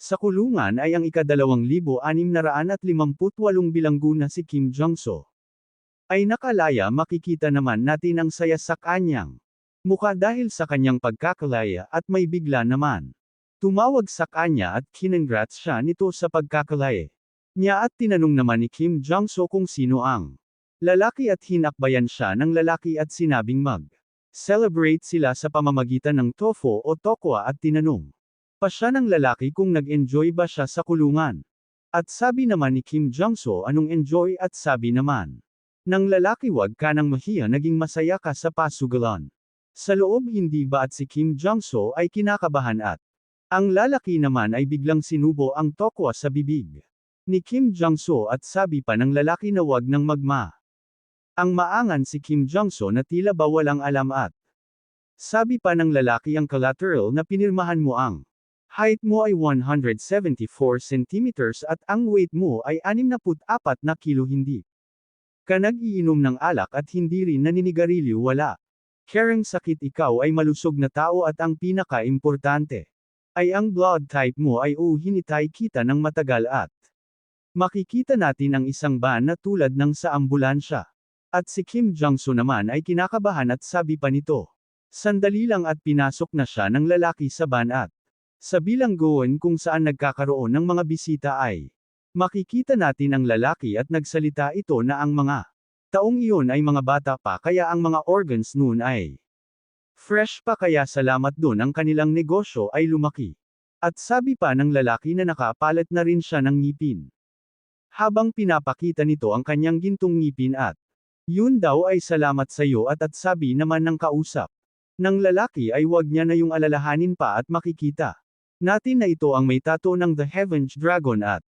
Sa kulungan ay ang ika-2658 bilanggo na si Kim Jong-soo. Ay nakalaya, makikita naman natin ang saya sa kanyang mukha dahil sa kanyang pagkakalaya at may bigla naman tumawag sa kanya at kinongrats siya nito sa pagkakalaya niya at tinanong naman ni Kim Jong-soo kung sino ang lalaki at hinakbayan siya ng lalaki at sinabing mag-celebrate sila sa pamamagitan ng tofu o tokwa at tinanong pa siya ng lalaki kung nag-enjoy ba siya sa kulungan. At sabi naman ni Kim Jong-soo anong enjoy at sabi naman ng lalaki wag ka nang mahiya, naging masaya ka sa pasugalan. Sa loob hindi ba at si Kim Jong-soo ay kinakabahan at ang lalaki naman ay biglang sinubo ang tokwa sa bibig ni Kim Jong-soo at sabi pa ng lalaki na wag nang ang maangan si Kim Jong-soo na tila ba walang alam at sabi pa ng lalaki ang collateral na pinirmahan mo ang height mo ay 174 centimeters at ang weight mo ay 64 na kilo, hindi ka nag-iinom ng alak at hindi rin naninigarilyo, wala karang sakit, ikaw ay malusog na tao at ang pinaka-importante ay ang blood type mo ay O. Hinintay kita ng matagal at makikita natin ang isang ban na tulad ng sa ambulansya. At si Kim Jong-soo naman ay kinakabahan at sabi pa nito, sandali lang, at pinasok na siya ng lalaki sa ban at sa bilangguan kung saan nagkakaroon ng mga bisita ay makikita natin ang lalaki at nagsalita ito na ang mga taong iyon ay mga bata pa kaya ang mga organs noon ay fresh pa kaya salamat doon ang kanilang negosyo ay lumaki. At sabi pa ng lalaki na nakapalit na rin siya ng ngipin. Habang pinapakita nito ang kanyang gintong ngipin at yun daw ay salamat sa iyo at sabi naman ng kausap ng lalaki ay wag niya na yung alalahanin pa at makikita natin na ito ang may tattoo ng The Heaven's Dragon at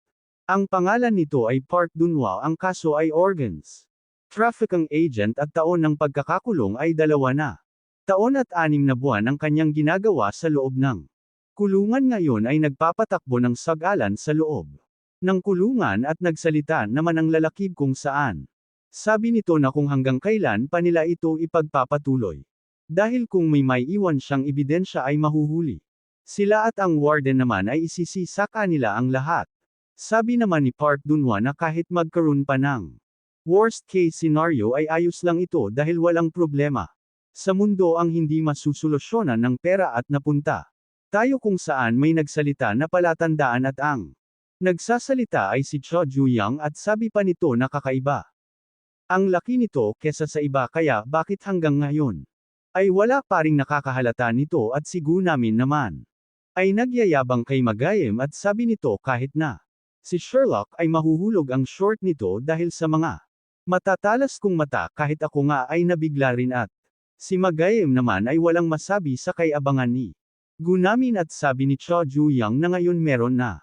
ang pangalan nito ay Park Dun-hwa, ang kaso ay organs trafficking agent at taon ng pagkakakulong ay 2 na taon at 6 na buwan ang kanyang ginagawa sa loob ng kulungan. Ngayon ay nagpapatakbo ng sagalan sa loob ng kulungan at nagsalita naman ang lalaki kung saan sabi nito na kung hanggang kailan pa nila ito ipagpapatuloy. Dahil kung may maiiwan siyang ebidensya ay mahuhuli sila at ang warden naman ay isisi sa kanila ang lahat. Sabi naman ni Park Dun-hwa na kahit magkaroon pa ng worst case scenario ay ayos lang ito dahil walang problema sa mundo ang hindi masusolusyonan ng pera at napunta tayo kung saan may nagsalita na palatandaan at ang nagsasalita ay si Cho Ju-young at sabi pa nito na kakaiba ang laki nito kesa sa iba kaya bakit hanggang ngayon ay wala pa ring nakakahalata nito at si Gunamin naman ay nagyayabang kay Magayem at sabi nito kahit na si Sherlock ay mahuhulog ang short nito dahil sa mga matatalas kong mata, kahit ako nga ay nabigla rin at si Magayem naman ay walang masabi sa kay-abangan ni Gunamin at sabi ni Cho Ju-young na ngayon meron na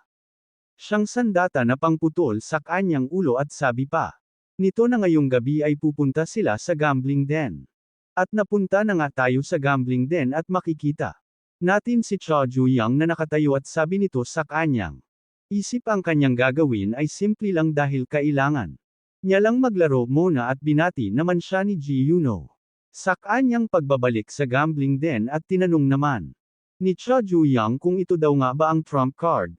siyang sandata na pangputol sa kanyang ulo at sabi pa nito na ngayong gabi ay pupunta sila sa gambling den. At napunta na nga tayo sa gambling den at makikita natin si Cho Ju-young na nakatayo at sabi nito sa kanyang isip ang kanyang gagawin ay simple lang dahil kailangan niya lang maglaro muna at binati naman siya ni Ji Yuno sa kanyang pagbabalik sa gambling den at tinanong naman ni Cho Ju-young kung ito daw nga ba ang trump card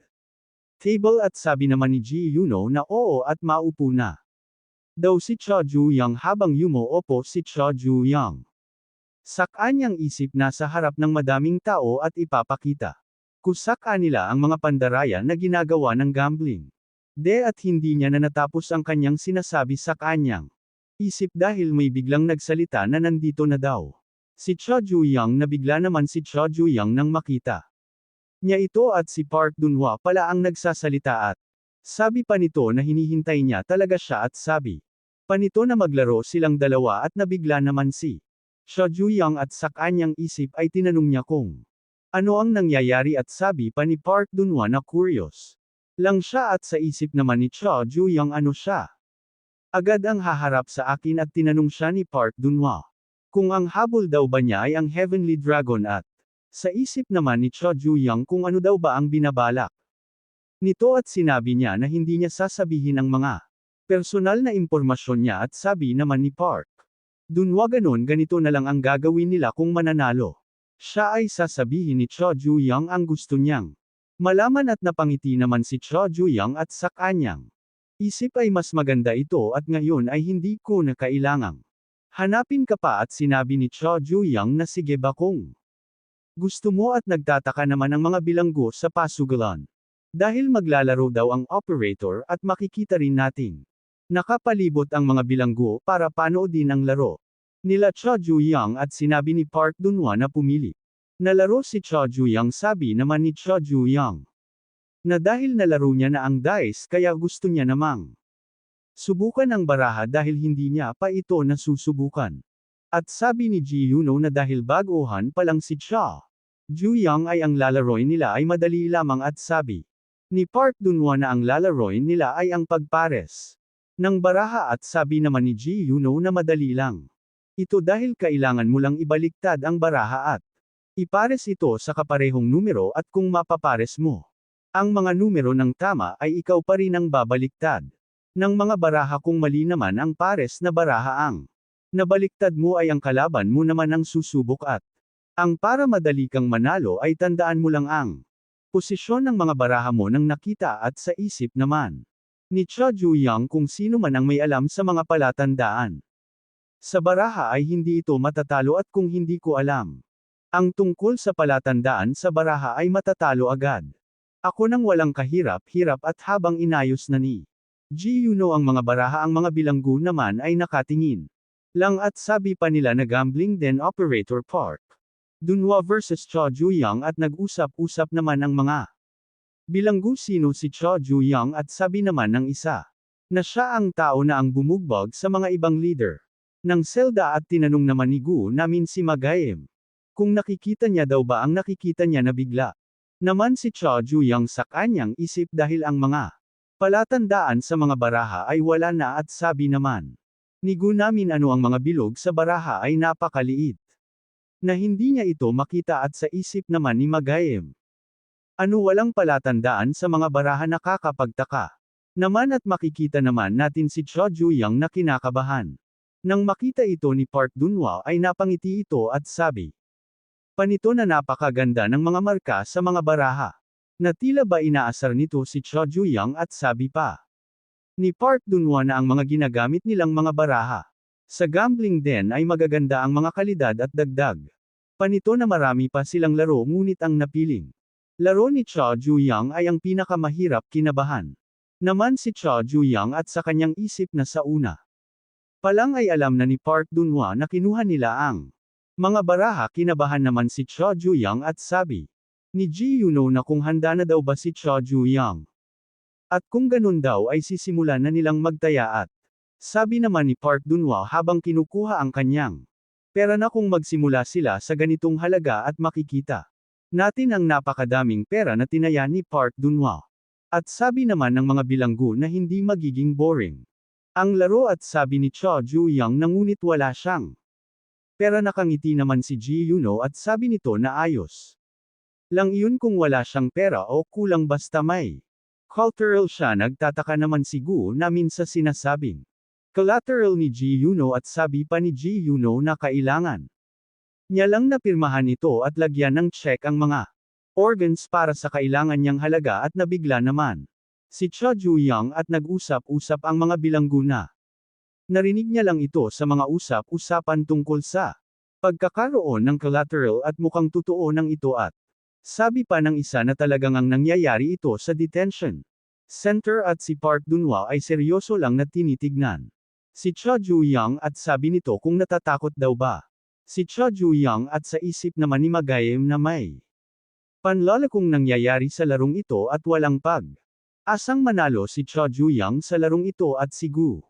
table at sabi naman ni Ji Yuno na oo at maupo na daw si Cho Ju-young habang yumuopo si Cho Ju-young sa kanyang isip nasa harap ng madaming tao at ipapakita ko sa kanila ang mga pandaraya na ginagawa ng gambling. At hindi niya na natapos ang kanyang sinasabi sa kanyang isip dahil may biglang nagsalita na nandito na daw si Cho Ju-young na bigla naman si Cho Ju-young nang makita niya ito at si Park Dun-hwa pala ang nagsasalita at sabi pa nito na hinihintay niya talaga siya at sabi pa nito na maglaro silang dalawa at nabigla naman si Cho Ju-young at sa kanyang isip ay tinanong niya kung ano ang nangyayari at sabi pa ni Park Dun-hwa na curious lang siya at sa isip naman ni Cho Ju-young ano siya agad ang haharap sa akin at tinanong siya ni Park Dun-hwa kung ang habol daw ba niya ay ang Heavenly Dragon at sa isip naman ni Cho Ju-young kung ano daw ba ang binabalak nito at sinabi niya na hindi niya sasabihin ang mga personal na impormasyon niya at sabi naman ni Park Dun-hwa ganito na lang ang gagawin nila kung mananalo. Siya ay sasabihin ni Cho Ju-young ang gusto niyang Malaman at napangiti naman si Cho Juyang at sa kanyang isip ay mas maganda ito at ngayon ay hindi ko na kailangang hanapin ka pa at sinabi ni Cho Juyang na sige ba kung gusto mo at nagtataka naman ang mga bilanggo sa pasugalan. Dahil maglalaro daw ang operator at makikita rin nating nakapalibot ang mga bilanggo para panoodin ang laro nila Cho Juyang at sinabi ni Park Dunhwa na pumili. Nalaro si Cho Juyang, sabi naman ni Cho Juyang na dahil nalaro niya na ang dice kaya gusto niya namang subukan ang baraha dahil hindi niya pa ito nasusubukan. At sabi ni Ji Yuno na dahil baguhan pa lang si Cho Juyang ay ang lalaroin nila ay madali lamang at sabi ni Park Dunhwa na ang lalaroin nila ay ang pagpares ng baraha at sabi naman ni Ji Yuno na madali lang. Ito dahil kailangan mo lang ibaliktad ang baraha at ipares ito sa kaparehong numero at kung mapapares mo ang mga numero ng tama ay ikaw pa rin ang babaliktad ng mga baraha kung mali naman ang pares na baraha ang nabaliktad mo ay ang kalaban mo naman ang susubok at ang para madali kang manalo ay tandaan mo lang ang posisyon ng mga baraha mo nang nakita at sa isip naman ni Cho Juyang kung sino man ang may alam sa mga palatandaan sa baraha ay hindi ito matatalo at kung hindi ko alam ang tungkol sa palatandaan sa baraha ay matatalo agad. Ako nang walang kahirap-hirap at habang inayos na ni Ji Yuno ang mga baraha ang mga bilanggo naman ay nakatingin lang at sabi pa nila na gambling din operator Park Dunhwa versus Cho Juyang at nag-usap-usap naman ang mga bilanggo sino si Cho Juyang at sabi naman ng isa na siya ang tao na ang bumugbog sa mga ibang leader ng Zelda at tinanong naman ni Gu namin si Magayem kung nakikita niya daw ba ang nakikita niya na bigla naman si Cho Juyang sa kanyang isip dahil ang mga palatandaan sa mga baraha ay wala na at sabi naman ni Gu namin ano ang mga bilog sa baraha ay napakaliit na hindi niya ito makita at sa isip naman ni Magayem. Ano walang palatandaan sa mga baraha nakakapagtaka naman at makikita naman natin si Cho Juyang na kinakabahan. Nang makita ito ni Park Dunhwa ay napangiti ito at sabi panito na napakaganda ng mga marka sa mga baraha. Na tila ba inaasar nito si Cho Juyang at sabi pa ni Park Dunhwa na ang mga ginagamit nilang mga baraha sa gambling din ay magaganda ang mga kalidad at dagdag panito na marami pa silang laro ngunit ang napiling laro ni Cho Juyang ay ang pinakamahirap kinabahan naman si Cho Juyang at sa kanyang isip na sa una palang ay alam na ni Park Dunhwa na kinuha nila ang mga baraha. Kinabahan naman si Cho Juyang at sabi ni Ji Yuno na kung handa na daw ba si Cho Juyang at kung ganun daw ay sisimulan na nilang magtaya at sabi naman ni Park Dunhwa habang kinukuha ang kanyang pera na kung magsimula sila sa ganitong halaga at makikita natin ang napakadaming pera na tinaya ni Park Dunhwa. At sabi naman ng mga bilanggo na hindi magiging boring ang laro at sabi ni Cho Juyang na ngunit wala siyang pera. Nakangiti naman si Ji Yuno at sabi nito na ayos lang iyon kung wala siyang pera o kulang basta may collateral siya. Nagtataka naman si Gu namin sa sinasabing collateral ni Ji Yuno at sabi pa ni Ji Yuno na kailangan niya lang na pirmahan ito at lagyan ng check ang mga organs para sa kailangan niyang halaga at nabigla naman si Cho Juyang at nag-usap-usap ang mga bilanggo na narinig niya lang ito sa mga usap-usapan tungkol sa pagkakaroon ng collateral at mukhang totoo nang ito at sabi pa ng isa na talagang ang nangyayari ito sa detention center at si Park Dunhwa ay seryoso lang na tinitignan si Cho Juyang at sabi nito kung natatakot daw ba si Cho Juyang at sa isip naman ni Magayem na may panlalakong nangyayari sa larong ito at walang asang manalo si Cho Juyang sa larong ito at si Gu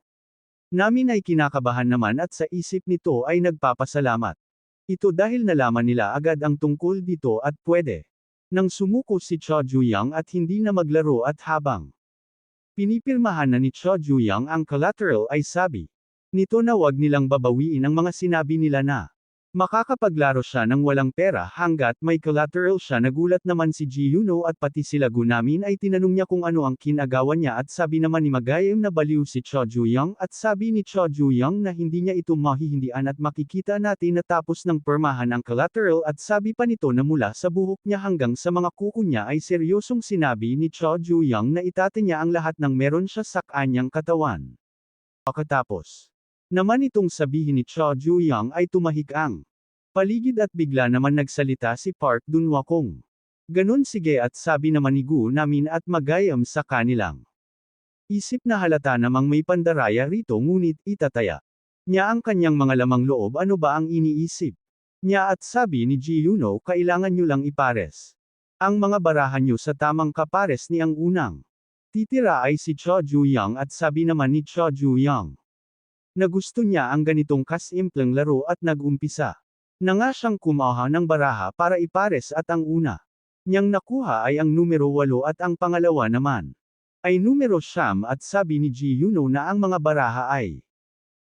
namin ay kinakabahan naman at sa isip nito ay nagpapasalamat. Ito dahil nalaman nila agad ang tungkol dito at pwede nang sumuko si Cho Juyang at hindi na maglaro at habang pinipirmahan na ni Cho Juyang ang collateral ay sabi nito na wag nilang babawiin ang mga sinabi nila na Makakapaglaro siya ng walang pera hanggat may collateral siya. Nagulat naman si Ji Yuno at pati sila Gunamin ay tinanong niya kung ano ang kinagawa niya at sabi naman ni Magayem na baliw si Cho Juyang at sabi ni Cho Juyang na hindi niya ito mahihindian at makikita natin na tapos ng permahan ang collateral at sabi pa nito na mula sa buhok niya hanggang sa mga kuko niya ay seryosong sinabi ni Cho Juyang na itate niya ang lahat ng meron siya sa kanyang katawan. Pagkatapos naman itong sabihin ni Cho Juyang ay tumahik ang paligid at bigla naman nagsalita si Park Dunhwa kung ganun sige at sabi naman ni Gu Namin at Magayam sa kanilang isip na halata namang may pandaraya rito ngunit itataya niya ang kanyang mga lamang loob. Ano ba ang iniisip niya at sabi ni Ji Yuno kailangan nyo lang ipares ang mga barahan nyo sa tamang kapares ni ang unang titira ay si Cho Juyang at sabi naman ni Cho Juyang na gusto niya ang ganitong kasimpleng laro at nag-umpisa na nga siyang kumuha ng baraha para ipares at ang una niyang nakuha ay ang numero 8 at ang pangalawa naman ay numero 9 at sabi ni Ji Yuno na ang mga baraha ay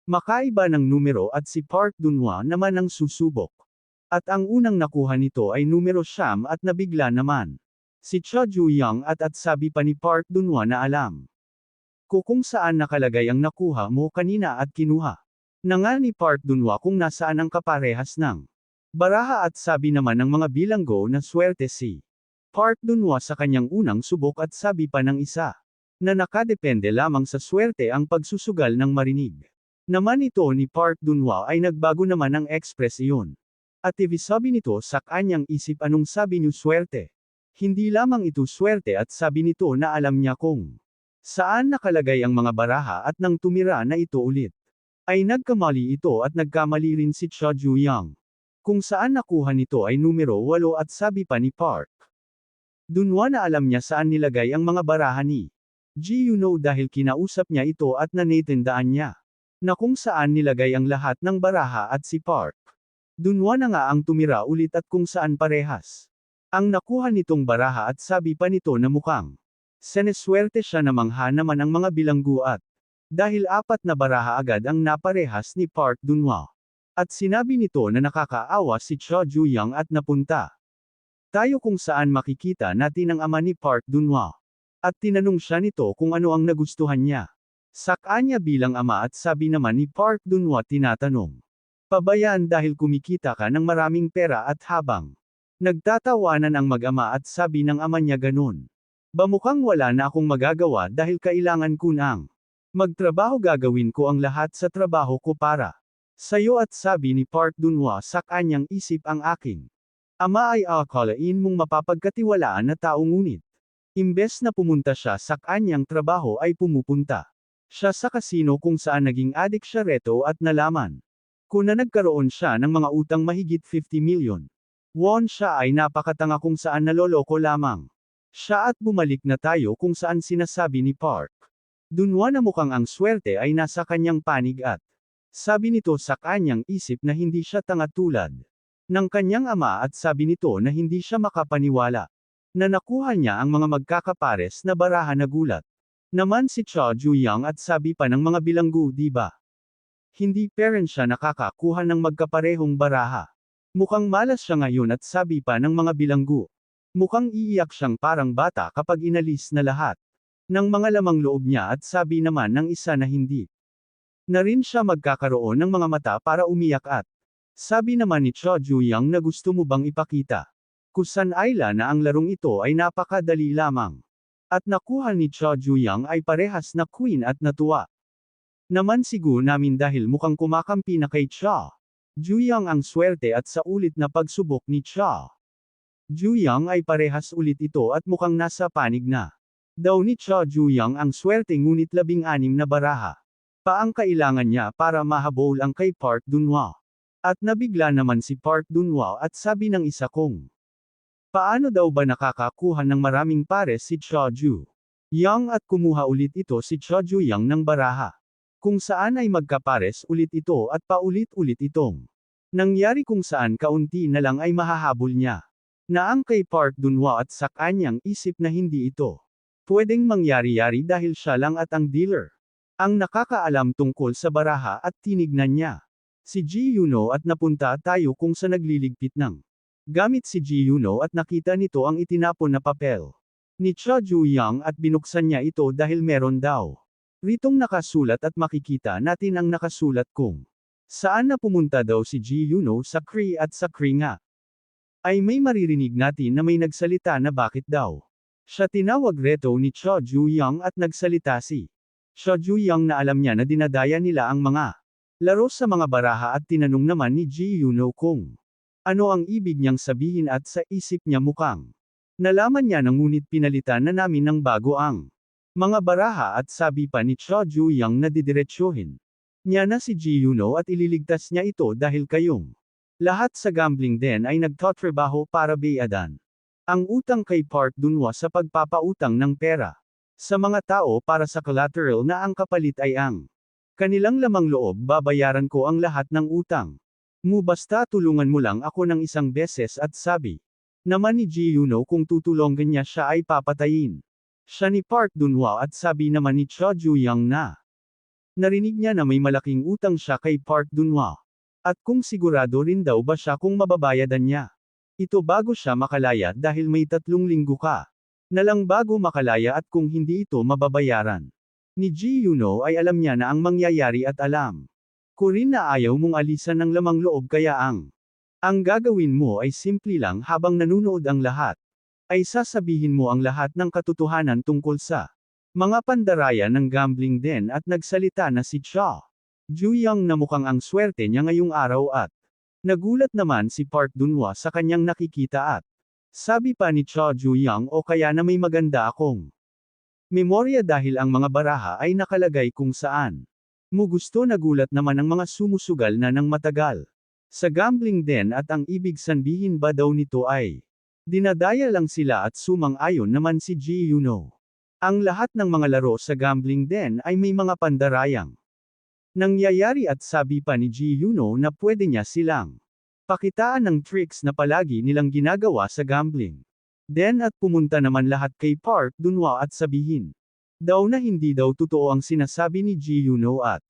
makaiba ng numero at si Park Dunhwa naman ang susubok. At ang unang nakuha nito ay numero 9 at nabigla naman si Cho Juyang at sabi pa ni Park Dunhwa na alam ko kung saan nakalagay ang nakuha mo kanina at kinuha na nga ni Park Dunhwa kung nasaan ang kaparehas ng baraha at sabi naman ng mga bilanggo na swerte si Park Dunhwa sa kanyang unang subok at sabi pa ng isa na nakadepende lamang sa swerte ang pagsusugal ng marinig. Naman ito ni Park Dunhwa ay nagbago naman ang ekspresyon. At ibisabi nito sa kanyang isip anong sabi niyo swerte. Hindi lamang ito swerte at sabi nito na alam niya kung saan nakalagay ang mga baraha at nang tumira na ito ulit ay nagkamali ito at nagkamali rin si Cho Juyang. Kung saan nakuha nito ay numero 8 at sabi pa ni Park Dunhwa na alam niya saan nilagay ang mga baraha ni Ji Yuno dahil kinausap niya ito at nanitindaan niya na kung saan nilagay ang lahat ng baraha at si Park Dunhwa na nga ang tumira ulit at kung saan parehas ang nakuha nitong baraha at sabi pa nito na mukhang seneswerte siya na mangha naman ang mga bilanggo at dahil 4 na baraha agad ang naparehas ni Park Dunhwa. At sinabi nito na nakakaawa si Cho Juyang at napunta tayo kung saan makikita natin ang ama ni Park Dunhwa. At tinanong siya nito kung ano ang nagustuhan niya sa kanya bilang ama at sabi naman ni Park Dunhwa tinatanong pabayaan dahil kumikita ka ng maraming pera at habang nagtatawanan ang mag-ama at sabi ng ama niya ganun. Ba mukhang wala na akong magagawa dahil kailangan ko nang magtrabaho gagawin ko ang lahat sa trabaho ko para sayo at sabi ni Park Dunhwa sa kanyang isip ang aking ama ay akalain mong mapapagkatiwalaan na tao ngunit imbes na pumunta siya sa kanyang trabaho ay pumupunta siya sa kasino kung saan naging adik siya reto at nalaman ko na nagkaroon siya ng mga utang mahigit 50 million won. Siya ay napakatanga kung saan naloloko lamang siya at bumalik na tayo kung saan sinasabi ni Park Dunhwa na mukhang ang swerte ay nasa kanyang panig at sabi nito sa kanyang isip na hindi siya tanga tulad ng kanyang ama at sabi nito na hindi siya makapaniwala na nakuha niya ang mga magkakapares na baraha. Nagulat naman si Cho Juyang at sabi pa ng mga bilanggo diba hindi parent siya nakakakuha ng magkaparehong baraha. Mukhang malas siya ngayon at sabi pa ng mga bilanggo. Mukhang iiyak siyang parang bata kapag inalis na lahat ng mga lamang loob niya at sabi naman ng isa na hindi na rin siya magkakaroon ng mga mata para umiyak at sabi naman ni Cho Juyang na gusto mo bang ipakita kusan Ayla na ang larong ito ay napakadali lamang. At nakuha ni Cho Juyang ay parehas na queen at natuwa naman si Gu Namin dahil mukhang kumakampi na kay Cho Juyang ang swerte at sa ulit na pagsubok ni Cho Juyang ay parehas ulit ito at mukhang nasa panig na daw ni Cho Juyang ang swerte ngunit 16 na baraha pa ang kailangan niya para mahabol ang kay Park Dunhwa. At nabigla naman si Park Dunhwa at sabi ng isa kong paano daw ba nakakakuha ng maraming pares si Cho Juyang at kumuha ulit ito si Cho Juyang ng baraha kung saan ay magkapares ulit ito at paulit-ulit itong nangyari kung saan kaunti na lang ay mahahabol niya na ang kay Park Dunhwa at sa kanyang isip na hindi ito pwedeng mangyari-yari dahil siya lang at ang dealer ang nakakaalam tungkol sa baraha at tinignan niya si Ji Yuno at napunta tayo kung sa nagliligpit ng gamit si Ji Yuno at nakita nito ang itinapon na papel ni Cha Ju-yang at binuksan niya ito dahil meron daw ritong nakasulat at makikita natin ang nakasulat kung saan na pumunta daw si Ji Yuno sa Kree at sa Kree nga ay may maririnig natin na may nagsalita na bakit daw siya tinawag reto ni Cha Ju-yang at nagsalita si Cha Ju-yang na alam niya na dinadaya nila ang mga laro sa mga baraha at tinanong naman ni Ji Yuno kung ano ang ibig niyang sabihin at sa isip niya mukhang nalaman niya na ngunit pinalitan na namin ng bago ang mga baraha at sabi pa ni Cha Ju-yang na didiretsuhin niya na si Ji Yuno at ililigtas niya ito dahil kayong lahat sa gambling den ay nagtatrabaho para bayadan ang utang kay Park Dunwa sa pagpapautang ng pera sa mga tao para sa collateral na ang kapalit ay ang kanilang lamang loob. Babayaran ko ang lahat ng utang mo basta tulungan mo lang ako ng isang beses at sabi naman ni Ji Yuno kung tutulungan niya siya ay papatayin siya ni Park Dunwa at sabi naman ni Cha Ju-yang na narinig niya na may malaking utang siya kay Park Dunwa at kung sigurado rin daw ba siya kung mababayadan niya ito bago siya makalaya dahil may 3 linggo ka na lang bago makalaya at kung hindi ito mababayaran ni Ji Yuno ay alam niya na ang mangyayari at alam ko rin na ayaw mong alisan ng lamang loob kaya ang gagawin mo ay simple lang habang nanunood ang lahat ay sasabihin mo ang lahat ng katotohanan tungkol sa mga pandaraya ng gambling den at nagsalita na si Cha Ju-yang na mukhang ang swerte niya ngayong araw at nagulat naman si Park Dunwa sa kanyang nakikita at sabi pa ni Cha Ju-yang o kaya na may maganda akong memorya dahil ang mga baraha ay nakalagay kung saan mo gusto. Nagulat naman ang mga sumusugal na ng matagal sa gambling den at ang ibig sabihin ba daw nito ay dinadaya lang sila at sumang-ayon naman si Ji Yuno. Ang lahat ng mga laro sa gambling den ay may mga pandarayang nangyayari at sabi pa ni Ji Yuno na pwede niya silang pakitaan ng tricks na palagi nilang ginagawa sa gambling den at pumunta naman lahat kay Park Dunwa at sabihin daw na hindi daw totoo ang sinasabi ni Ji Yuno at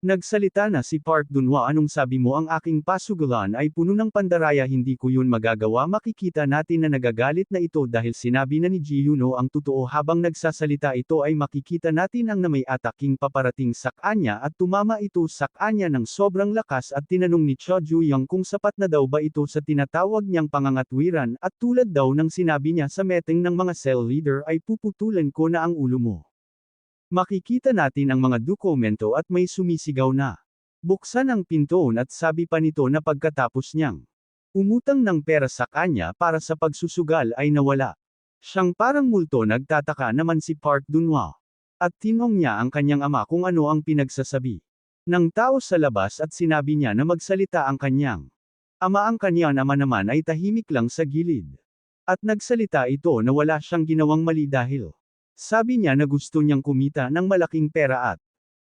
nagsalita na si Park Dunwa. Anong sabi mo? Ang aking pasugalan ay puno ng pandaraya, hindi ko yun magagawa. Makikita natin na nagagalit na ito dahil sinabi na ni Ji Yuno ang totoo. Habang nagsasalita ito ay makikita natin ang na may ataking paparating sa kanya at tumama ito sa kanya ng sobrang lakas at tinanong ni Cha Ju-yang kung sapat na daw ba ito sa tinatawag niyang pangangatwiran at tulad daw ng sinabi niya sa meeting ng mga cell leader ay puputulan ko na ang ulo mo. Makikita natin ang mga dokumento at may sumisigaw na buksan ang pintoon at sabi pa nito na pagkatapos niyang umutang ng pera sa kanya para sa pagsusugal ay nawala siyang parang multo. Nagtataka naman si Park Dunwa at tinong niya ang kanyang ama kung ano ang pinagsasabi ng tao sa labas at sinabi niya na magsalita ang kanyang ama. Ang kanyang ama naman ay tahimik lang sa gilid at nagsalita ito na wala siyang ginawang mali dahil sabi niya na gusto niyang kumita ng malaking pera at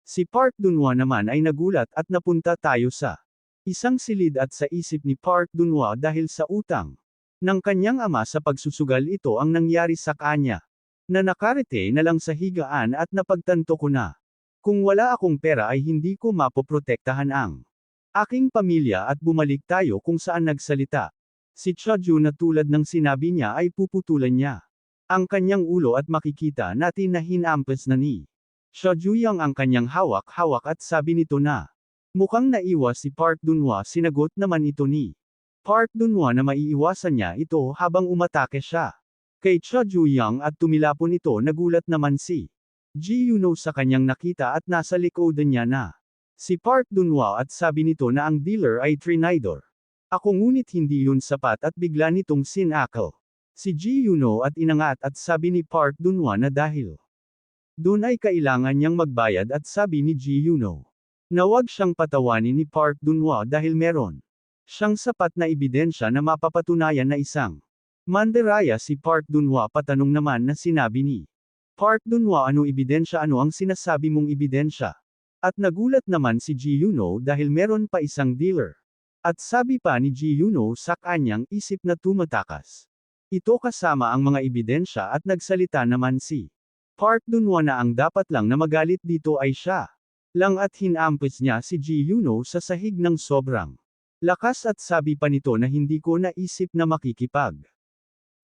si Park Dunwa naman ay nagulat at napunta tayo sa isang silid at sa isip ni Park Dunwa dahil sa utang ng kanyang ama sa pagsusugal. Ito ang nangyari sa kanya na nakarete na lang sa higaan at napagtanto ko na kung wala akong pera ay hindi ko mapoprotektahan ang aking pamilya at bumalik tayo kung saan nagsalita si Cha Ju na tulad ng sinabi niya ay puputulan niya ang kanyang ulo at makikita natin na hinampas na ni Cha Ju-yang ang kanyang hawak-hawak at sabi nito na mukhang naiwas si Park Dunwa. Sinagot naman ito ni Park Dunwa na maiiwasan niya ito habang umatake siya kay Cha Ju-yang at tumilapon ito. Nagulat naman si Ji Yuno sa kanyang nakita at nasa likodan niya na si Park Dunwa at sabi nito na ang dealer ay trinidor ako ngunit hindi yun sapat at bigla nitong sinakal si Ji Yuno at inangat at sabi ni Park Dunwa na dahil doon ay kailangan niyang magbayad at sabi ni Ji Yuno na wag siyang patawanin ni Park Dunwa dahil meron siyang sapat na ebidensya na mapapatunayan na isang mandaraya si Park Dunwa. Patanong naman na sinabi ni Park Dunwa, ano ebidensya? Ano ang sinasabi mong ebidensya? At nagulat naman si Ji Yuno dahil meron pa isang dealer. At sabi pa ni Ji Yuno sa kanyang isip na tumatakas ito kasama ang mga ebidensya at nagsalita naman si Park Dunwa na ang dapat lang na magalit dito ay siya. lang at hinampis niya si Ji Yuno sa sahig ng sobrang lakas at sabi pa nito na hindi ko naisip na makikipag.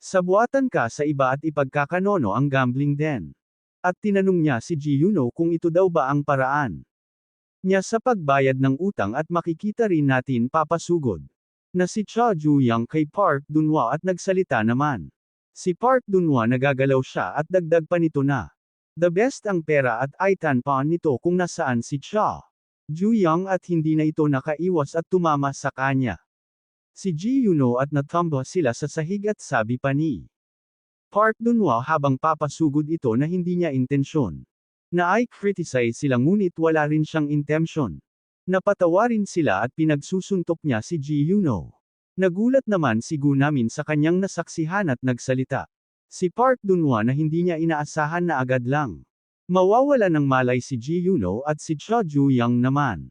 Sabuatan ka sa iba at ipagkakanono ang gambling din. At tinanong niya si Ji Yuno kung ito daw ba ang paraan niya sa pagbayad ng utang at makikita rin natin papasugod na si Cha Ju-yang kay Park Dunhwa at nagsalita naman. Si Park Dunhwa nagagalaw siya at dagdag pa nito na the best ang pera at aitan pa nito kung nasaan si Cha Ju-yang at hindi na ito nakaiwas at tumama sa kanya. Si Ji Yuno at natumba sila sa sahig at sabi pa ni Park Dunhwa habang papasugod ito na hindi niya intensyon na ay criticize sila ngunit wala rin siyang intensyon. Napatawarin sila at pinagsusuntok niya si Ji Yuno. Nagulat naman si Gu Namin sa kanyang nasaksihan at nagsalita. Si Park Dunhwa na hindi niya inaasahan na agad lang mawawala ng malay si Ji Yuno at si Cha Ju-yang naman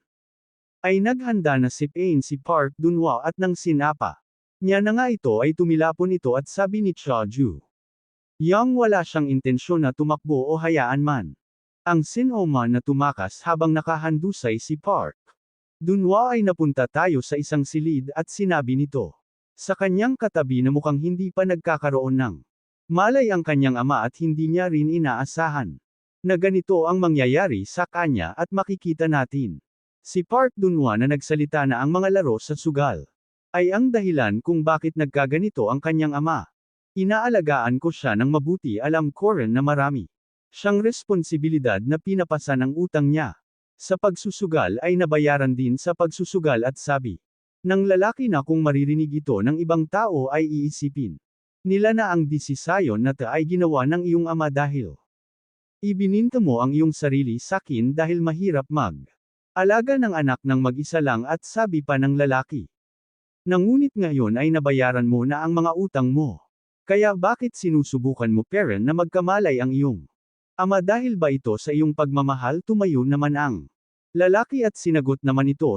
ay naghanda na sipain si Park Dunhwa at nang sinapa niya na nga ito ay tumilapon ito at sabi ni Cha Ju-yang wala siyang intensyon na tumakbo o hayaan man ang sinoma na tumakas habang nakahandusay si Park Dunhwa ay napunta tayo sa isang silid at sinabi nito sa kanyang katabi na mukhang hindi pa nagkakaroon ng malay ang kanyang ama at hindi niya rin inaasahan na ganito ang mangyayari sa kanya at makikita natin. Si Park Dunhwa na nagsalita na ang mga laro sa sugal ay ang dahilan kung bakit nagkaganito ang kanyang ama. Inaalagaan ko siya ng mabuti, alam ko rin na marami siyang responsibilidad na pinapasa ng utang niya. Sa pagsusugal ay nabayaran din sa pagsusugal at sabi ng lalaki na kung maririnig ito ng ibang tao ay iisipin nila na ang desisyon na ta ay ginawa ng iyong ama dahil ibininta mo ang iyong sarili sakin dahil mahirap alaga ng anak ng mag-isa lang at sabi pa ng lalaki. Ngunit ngayon ay nabayaran mo na ang mga utang mo. Kaya bakit sinusubukan mo parent na magkamalay ang iyong ama dahil ba ito sa iyong pagmamahal? Tumayo naman ang lalaki at sinagot naman ito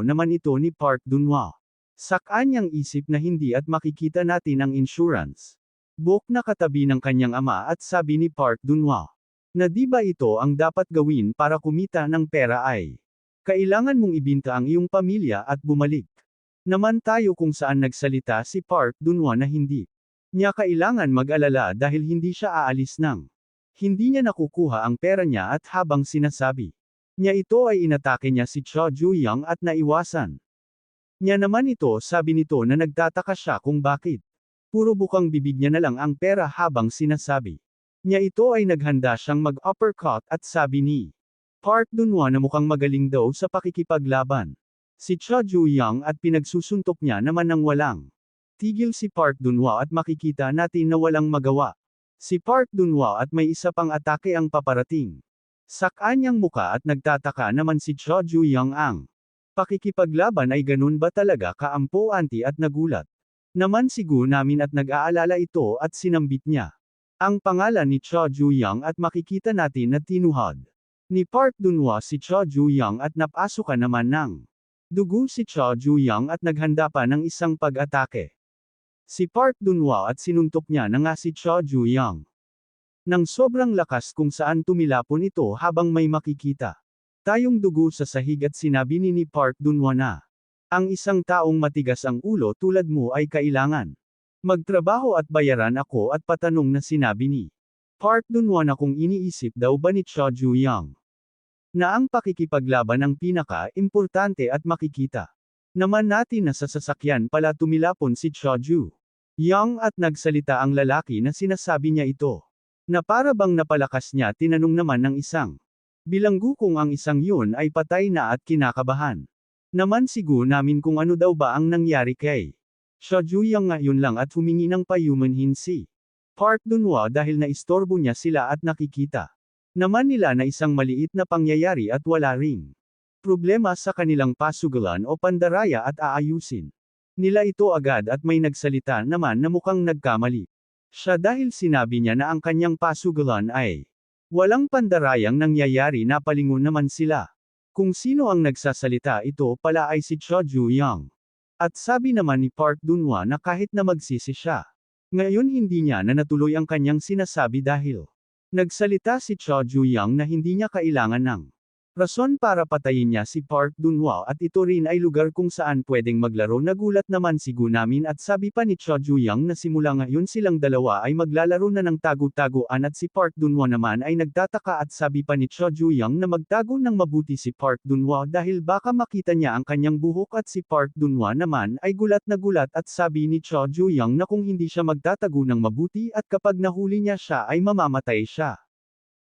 ni Park Dunhwa. Sa kanyang isip na hindi at makikita natin ang insurance book na katabi ng kanyang ama at sabi ni Park Dunhwa na di ba ito ang dapat gawin para kumita ng pera ay kailangan mong ibinta ang iyong pamilya at bumalik naman tayo kung saan nagsalita si Park Dunhwa na hindi niya kailangan mag-alala dahil hindi siya aalis nang hindi niya nakukuha ang pera niya at habang sinasabi niya ito ay inatake niya si Cha Ju-yang at naiwasan niya naman ito. Sabi nito na nagtataka siya kung bakit puro bukang bibig niya na lang ang pera habang sinasabi niya ito ay naghanda siyang mag-uppercut at sabi ni Park Dunhwa na mukhang magaling daw sa pakikipaglaban si Cha Ju-yang at pinagsusuntok niya naman ng walang tigil si Park Dunhwa at makikita natin na walang magawa si Park Dunhwa at may isa pang atake ang paparating sa kanyang muka at nagtataka naman si Cha Ju-yang ang pakikipaglaban ay ganun ba talaga kaampo-anti at nagulat naman si Gu Namin at nag-aalala ito at sinambit niya ang pangalan ni Cha Ju-yang at makikita natin na tinuhad ni Park Dunhwa si Cha Ju-yang at napasukan naman ng dugo si Cha Ju-yang at naghanda pa ng isang pag-atake si Park Dunhwa at sinuntok niya na nga si Cha Ju-yang nang sobrang lakas kung saan tumilapon ito habang may makikita tayong dugo sa sahig at sinabi ni Park Dunhwa na ang isang taong matigas ang ulo tulad mo ay kailangan magtrabaho at bayaran ako at patanong na sinabi ni Park Dunhwa na kung iniisip daw ba ni Cha Ju-yang na ang pakikipaglaban ang pinaka-importante at makikita naman natin na sa sasakyan pala tumilapon si Cha Ju-yang at nagsalita ang lalaki na sinasabi niya ito na para bang napalakas niya. Tinanong naman ng isang bilanggo kung ang isang yun ay patay na at kinakabahan naman si Gu Namin kung ano daw ba ang nangyari kay Cha Ju-yang. Ngayon lang at humingi ng payumanhin si Park Dunhwa dahil naistorbo niya sila at nakikita naman nila na isang maliit na pangyayari at wala ring problema sa kanilang pasugalan o pandaraya at aayusin nila ito agad at may nagsalita naman na mukhang nagkamali siya dahil sinabi niya na ang kanyang pasugalan ay walang pandarayang nangyayari. Napalingon naman sila kung sino ang nagsasalita. Ito pala ay si Cha Ju-yang. At sabi naman ni Park Dunhwa na kahit na magsisi siya ngayon hindi niya na natuloy ang kanyang sinasabi dahil nagsalita si Cha Ju-yang na hindi niya kailangan ng Rason para patayin niya si Park Dunwoo at ito rin ay lugar kung saan pwedeng maglaro. Nagulat naman si Gunamin at sabi pa ni Cho Ju-young na simula ngayon silang dalawa ay maglalaro na ng tagu-taguan at si Park Dunwoo naman ay nagtataka at sabi pa ni Cho Ju-young na magtago ng mabuti si Park Dunwoo dahil baka makita niya ang kanyang buhok at si Park Dunwoo naman ay gulat na gulat at sabi ni Cho Ju-young na kung hindi siya magtatago ng mabuti at kapag nahuli niya siya ay mamamatay siya.